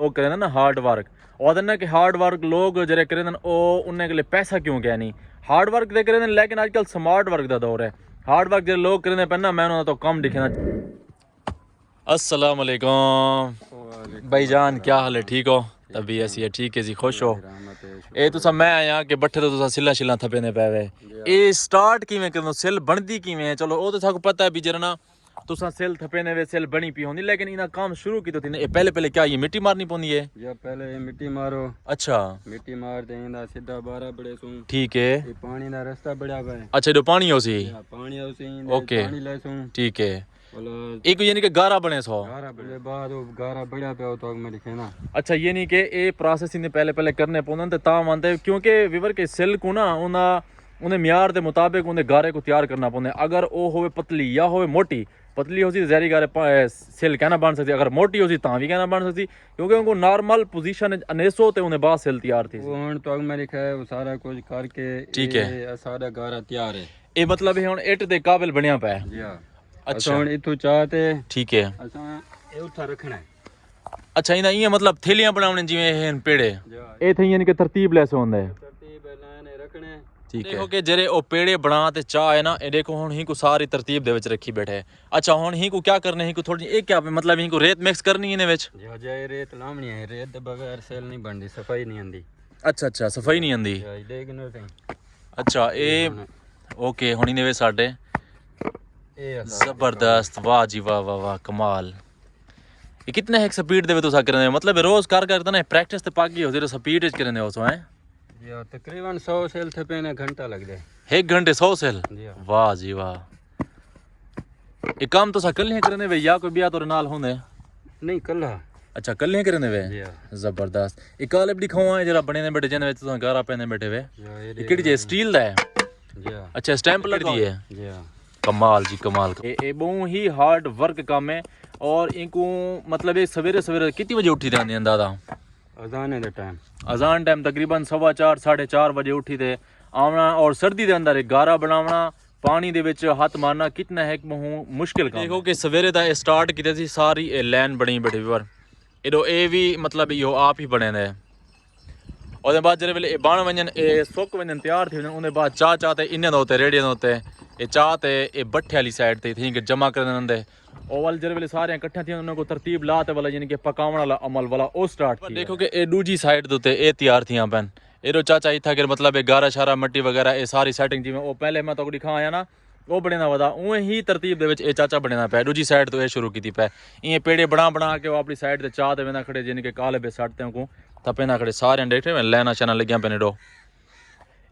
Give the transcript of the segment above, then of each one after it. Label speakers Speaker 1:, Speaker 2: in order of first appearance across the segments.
Speaker 1: लोग करें ना हार्ड वर्क और ना कि हार्ड वर्क लोग जरे करें ओ उन्हें के लिए पैसा क्यों क्या नहीं हार्ड वर्क दे करें लेकिन आजकल स्मार्ट वर्क का दौर है हार्ड वर्क जो लोग करें पे ना मैं उन्होंने तो कम दिखना। अस्सलाम वालेकुम भाईजान, क्या हाल है? ठीक हो? तभी ऐसी है, ठीक है जी, खुश हो? ए तुसा मैं आया कि बट्ठे तो तुसा सिला शिला थपे ने पैवे ए स्टार्ट किवें करनो सिल बनदी किवें है? चलो ओ तो साको पता है भी जरा ना तुसा सिल थपे ने वे सिल बनी पी होंदी लेकिन इना काम शुरू की तो थी पहले पहले क्या ये मिट्टी मारनी पौंदी है
Speaker 2: या पहले मिट्टी मारो। अच्छा, मिट्टी मार दे इंदा सीधा 12 बड़े सू। ठीक है, ये पानी दा रास्ता बड़ा पे। अच्छा, जो पानी हो सी पानी हो सी ओके पानी ले सू। ठीक है, एक यानी कि गारा बने सो गारा बने बाद वो गारा बड़ा पे तो मैं लिखे ना। अच्छा, ये नहीं कि ए प्रोसेस इने पहले पहले करने पौंदे ते ता मानते क्योंकि विवर के सिल को ना उन्हें म्यार के मुताबिक उन्हें गारे को तैयार करना पौंदे। अगर वो होवे पतली या होवे मोटी, पतली हो सी जहरी गारे सिल कहना बन सकती, अगर मोटी हो सी ता भी कहना बन सकती क्योंकि उनको नॉर्मल पोजीशन अनेसो ते उन्हें बाद सिल तैयार थी। हुन तो मैं लिखा है वो सारा कुछ करके ठीक है सारा गारा तैयार है। ए मतलब है हुन इट दे काबिल बनया पे। जी हां। अच्छा, हुन इथु चाहते ठीक है असा ए उठा रखना है। अच्छा, इना ये मतलब थैलियां बनावने जिवें हैं पेड़े ए थे यानी कि तरतीब लेसे होंदे तरतीब लाने रखने। ठीक है, देखो कि जेरे ओ पेड़े बना ते चाह है ना ए देखो हुन ही को सारी तरतीब दे विच रखी बैठे। अच्छा, हुन ही को क्या करने ही को थोड़ी ए क्या मतलब ही को रेत मिक्स करनी इने विच? जो जे रेत लावनी है, रेत दे बगैर सेल नहीं बनदी, सफाई नहीं आंदी। अच्छा अच्छा, सफाई नहीं आंदी। देखनो ते अच्छा ए ओके हुन इने वे साडे जबरदस्त, वाह जी वाह वाह वाह, कमाल। ये कितने है स्पीड दे तो करने मतलब रोज कार करते ना प्रैक्टिस ते पाकी हो जरा स्पीड च करने हो सो है या तकरीबन 100 सेल थे पे घंटा लग जाए। 1 घंटे 100 सेल? वाह जी वाह। ये काम तो सा कल ही करने वे या कोई बिया तो नाल होंदे? नहीं कल। अच्छा, कल ही करने वे, जबरदस्त। ये काले बड़ी खवा है जरा बने ने बैठे जने तो गारा पहने बैठे वे ये किड़ी जे स्टील दा है? अच्छा, स्टैंप लग दी है जी। कमाल जी कमाल। ये बहु ही हार्ड वर्क काम है और इनको मतलब ये सवेरे सवेरे कितनी बजे उठी थे दादा? अजान दे टाइम, अजान टाइम तकरीबन 4:15 4:30 बजे उठी थे आना और सर्दी के अंदर गारा बनावना पानी दे विच हाथ मारना कितना है मुश्किल काम। देखो कि सवेरे दा स्टार्ट कीते सी सारी लाइन बनी बैठी वर इदो ए भी मतलब यो आप ही बने ने और बाद जरे वेले बन वजन सुक वजन तैयार थी वजन उन्हें बाद चाह चाहते इन्हें होते रेडियो होते ये चाह ते ये बट्ठे वाली साइड ते थी जमा करने होंदे और वाल जरे वेले सारे इकट्ठे थी उन्हें को तरतीब लाते वाला यानी कि पकावण वाला अमल वाला ओ स्टार्ट थी। देखो कि ए दूजी साइड ते ए तैयार थी पेन एरो चाचा इथा के मतलब ये गारा शारा मिट्टी वगैरह ये सारी सेटिंग जिवें ओ पहले मैं तो दिखा आया ना वो बने ना वदा उवें ही तरतीब दे विच ए चाचा बने ना पे दूजी साइड तो ये शुरू की पे ये पेड़े बना के वो अपनी साइड ते चाह ते वेंदा खड़े यानी कि काले बे साटते को तपे ना खड़े सारे देखे मैं लेना चना लगिया पे डो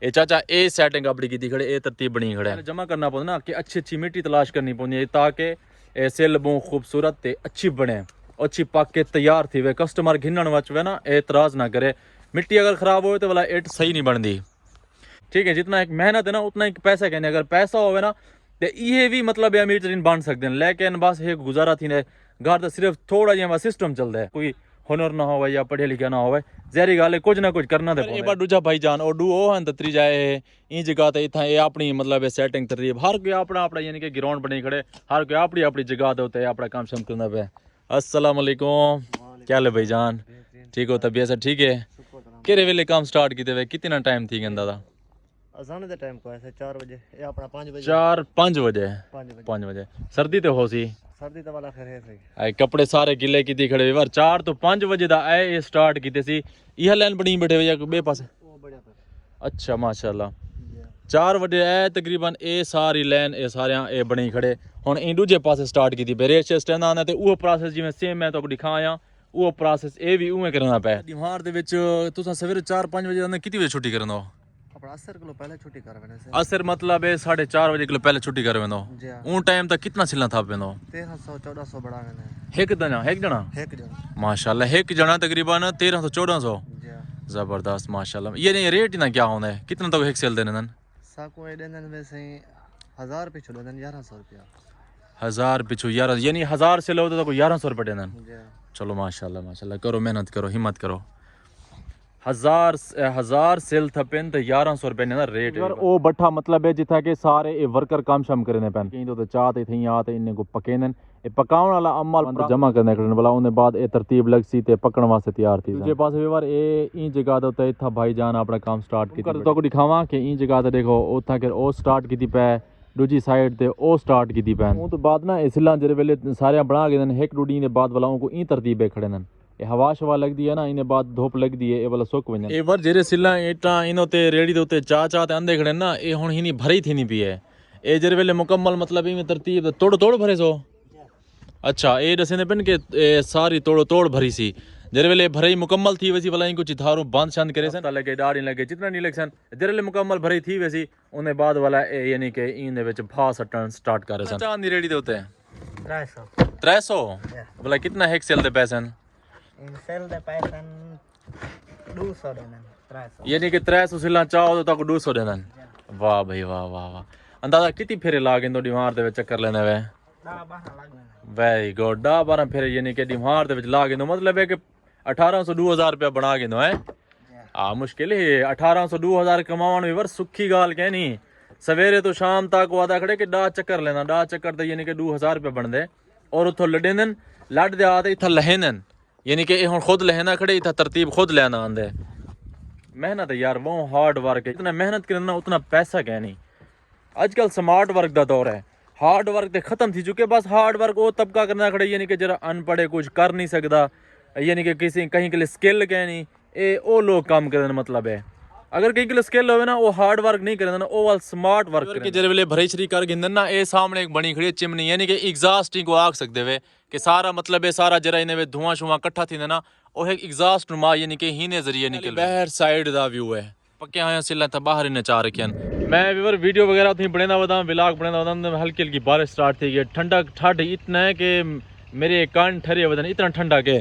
Speaker 2: ए चाचा ए सेटिंग अपनी की खड़े ए तरतीब बनी खड़े जमा करना पौंदा ना कि अच्छी अच्छी मिट्टी तलाश करनी पौंदी ताकि ए सिल बहु खूबसूरत ते अच्छी बने अच्छी पक के तैयार थी वे कस्टमर घिनण वच वे ना एतराज ना करे। मिट्टी अगर ख़राब हो तो वाला इट सही नहीं बनती। ठीक है, जितना एक मेहनत है ना उतना एक पैसा कहने अगर पैसा हो ना तो ये भी मतलब अमीर तरीन बन सकते हैं लेकिन बस एक गुजारा थी ने घर तो सिर्फ थोड़ा जिहा सिस्टम चलता है कोई हुनर ना हो या पढ़े लिखे ना हो जहरी गल है कुछ ना कुछ करना दे। एक बार दूजा भाई जान और डू ओ हैं तरी जाए ई जगह ते इतना ये अपनी मतलब सेटिंग तरतीब हर कोई अपना अपना यानी कि ग्राउंड बनी खड़े हर कोई अपनी अपनी जगह दे होते अपना काम शम करना पे। अस्सलाम वालेकुम, क्या हाल है भाई जान? ठीक हो? तबीयत सब ठीक है? केरे वेले काम स्टार्ट कीते वे कितना टाइम थी गंदा दा?
Speaker 3: अजान दे टाइम को ऐसे 4 बजे ये अपना 5 बजे
Speaker 1: 5 बजे 5 बजे सर्दी तो हो सी
Speaker 3: सर्दी तो वाला फिर है सही
Speaker 1: आई कपड़े सारे गिले की खड़े वर 4 तो 5 बजे दा आए स्टार्ट कीते सी यह लाइन बनी बैठे या बे पासे
Speaker 3: वो बढ़िया फिर।
Speaker 1: अच्छा माशाल्लाह 4 बजे आए तकरीबन ए सारी लाइन ए सारे ए बनी खड़े हुन इन दूजे पासे स्टार्ट कीती बेरेश स्टैंड आने ते वो प्रोसेस जिवें सेम मैं तो दिखाया वो प्रोसेस ए भी उवें करना पे। दिमाग दे विच तुसा सवेरे 4-5 बजे आंदे कितनी बजे छुट्टी करनो?
Speaker 3: अपना असर किलो पहले छुट्टी कर वेने से
Speaker 1: असर मतलब है 4:30 बजे किलो पहले छुट्टी कर वेनो उन टाइम तक कितना सिलना था वेनो?
Speaker 3: 1300 1400 बढ़ा वेने
Speaker 1: एक जना माशाल्लाह एक जना तकरीबन 1300 1400 जबरदस्त माशाल्लाह। ये नहीं रेट ना क्या होना है कितना तक एक सेल देने नन
Speaker 3: साको ए देने वैसे 1000 पिछो देने 1100 रुपया
Speaker 1: 1000 पिछो 11 यानी 1000 से लो तो 1100 रुपये देने। चलो माशाल्लाह माशाल्लाह करो मेहनत करो हिम्मत करो हजार सिल थपेन तो 1100 रुपए ने रेट है ओ बट्ठा मतलब है जिथा के सारे ए वर्कर काम शाम करने पैन कहीं तो चाह ते थी आते इन्ने को पकेनन ए पकाउण वाला अमल जमा करने करने वाला उन्हें बाद ए तरतीब लग सी ते पकण वास्ते तैयार थी दूजे पासे व्यवहार ए ई जगह ते इथा भाईजान अपना काम स्टार्ट कीता तो को दिखावा कि ई जगह ते देखो उथा के ओ स्टार्ट कीती पै दूजी साइड ते ओ स्टार्ट कीती पैन उस तो बाद ना इसला जेरे वेले सारे बना के एक डूडी ने बाद वाला को ई तरतीबे खड़े नन ये हवा शवा लगती है ना इन्हें बाद धूप लगती है ये वाला सुक वजन ए वर जेरे सिला इटा इनो ते रेडी दे उते चा चा ते अंदे खड़े ना ए हुन हिनी भरी थी नहीं पी है ए जेरे वेले मुकम्मल मतलब ई में तरतीब तोड़ तोड़ भरे सो अच्छा ए दसे ने पेन के सारी तोड़ तोड़ भरी सी जेरे वेले भरी मुकम्मल थी वैसी वाला इनको चिथारो बांध शांत करे सन लगे दाड़ी लगे जितना नहीं लग सन जेरे वेले मुकम्मल भरी थी वैसी उन्हें बाद वाला ए यानी के इन दे विच भा सटन स्टार्ट करे सन चांद दी रेडी दे उते 300 बोला कितना हेक सेल दे पैसन
Speaker 3: इन सेल दे पैसन 200 देना 300
Speaker 1: यानी कि 300 सिला चाहो तो तक 200 देना वाह भाई वाह वाह वाह अंदाजा कितनी फेरे लागे तो डिमार दे चक्कर लेने वे
Speaker 3: 12 लगना
Speaker 1: वेरी गुड 12 फेरे यानी कि डिमार दे लागे तो मतलब है कि 1800 2000 रुपया बना के दो है मुश्किल है 1800 2000 कमावन भी वर सुखी गाल कहनी सवेरे तो शाम तक वादा खड़े कि डा चक्कर लेना डा चक्कर तो यानी कि 2000 रुपया बन दे और उतो लडेन लड़ दे आते इथा लहेनन यानी कि हुन खुद लहना खड़े इथा तरतीब खुद लेना आंदे मेहनत है यार वो हार्ड वर्क है इतना मेहनत करना उतना पैसा कह नहीं आजकल स्मार्ट वर्क का दौर है हार्ड वर्क तो खत्म थी चुके बस हार्ड वर्क वो तबका करना खड़े यानी कि जरा अनपढ़े कुछ कर नहीं सकता यानी कि किसी कहीं के लिए स्किल कह नहीं ए ओ लोग काम करने मतलब है अगर कहीं के लिए स्किल होवे ना वो हार्ड वर्क नहीं करे ना वो वाल स्मार्ट वर्क के जेरे वेले भरे शरी कर गिंदन ना ए सामने एक बनी खड़ी है चिमनी यानी कि एग्जॉस्टिंग को आख सकते वे कि सारा मतलब है सारा जरा इन्हें धुआं शुआं इकट्ठा थी ना वो एक एग्जॉस्ट नुमा यानी कि हीने जरिए निकल बाहर साइड दा व्यू है पक्के आया सिला था बाहर इन्हें चाह रखियन मैं व्यूअर वीडियो वगैरह थी बनेदा वदा व्लॉग बनेदा वदा हल्की हल्की बारिश स्टार्ट थी गई ठंडा ठंड इतना है कि मेरे कान ठरे वदन इतना ठंडा के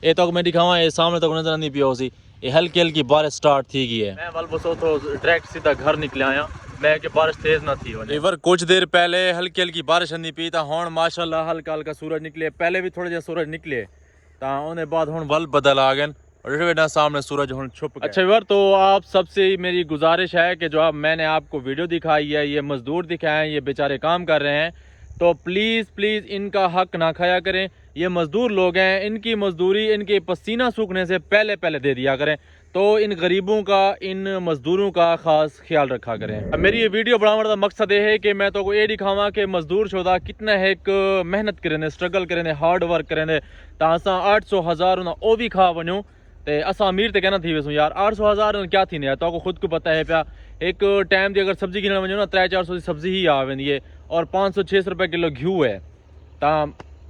Speaker 1: ए तो मैं दिखावा ए सामने तक नजर नहीं पिया सी ये हल्की हल्की बारिश स्टार्ट थी गई है मैं वाल बसो तो डायरेक्ट सीधा घर निकले आया मैं कि बारिश तेज ना थी इवर कुछ देर पहले हल्की हल्की बारिश नहीं पी था हुन माशाल्लाह हल्का हल्का सूरज निकले पहले भी थोड़े जे सूरज निकले ता उन्हें बाद हुन वल बदल आ गए और सामने सूरज हुन छुप गया अच्छा इवर तो आप सबसे मेरी गुजारिश है कि जो आप मैंने आपको वीडियो दिखाई है ये मजदूर दिखाए हैं ये बेचारे काम कर रहे हैं तो प्लीज़ इनका हक ना खाया करें ये मजदूर लोग हैं इनकी मजदूरी इनके पसीना सूखने से पहले दे दिया करें तो इन गरीबों का इन मजदूरों का खास ख्याल रखा करें अब मेरी ये वीडियो बनाने का मकसद ये है कि मैं तो ये दिखावा कि मजदूर शोदा कितना है मेहनत करें स्ट्रगल करें हार्ड वर्क करें तासा 800,000 ना वो भी खा वनो ते असा अमीर ते कहना थी वैसो यार 800,000 क्या थी ने तो खुद को पता है पिया एक टाइम की अगर सब्जी गिनने वनो ना 300-400 की सब्जी ही आ वेंदी है और 500-600 रुपए किलो घी है ता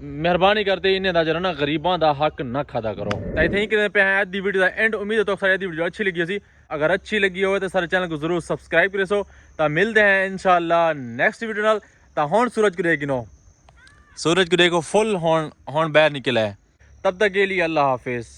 Speaker 1: मेहरबानी करते इन्हें दा जरा ना गरीबां दा हक ना खाता करो ताई थैंक यू पे आज दी वीडियो दा एंड उम्मीद है तो सारी दी वीडियो अच्छी लगी सी अगर अच्छी लगी हो तो सारे चैनल को जरूर सब्सक्राइब करे सो ता मिलते हैं इंशाल्लाह नेक्स्ट वीडियो नाल ता हुन सूरज को देखिनो सूरज को देखो फुल हुन बाहर निकला है तब तक के लिए अल्लाह हाफिज।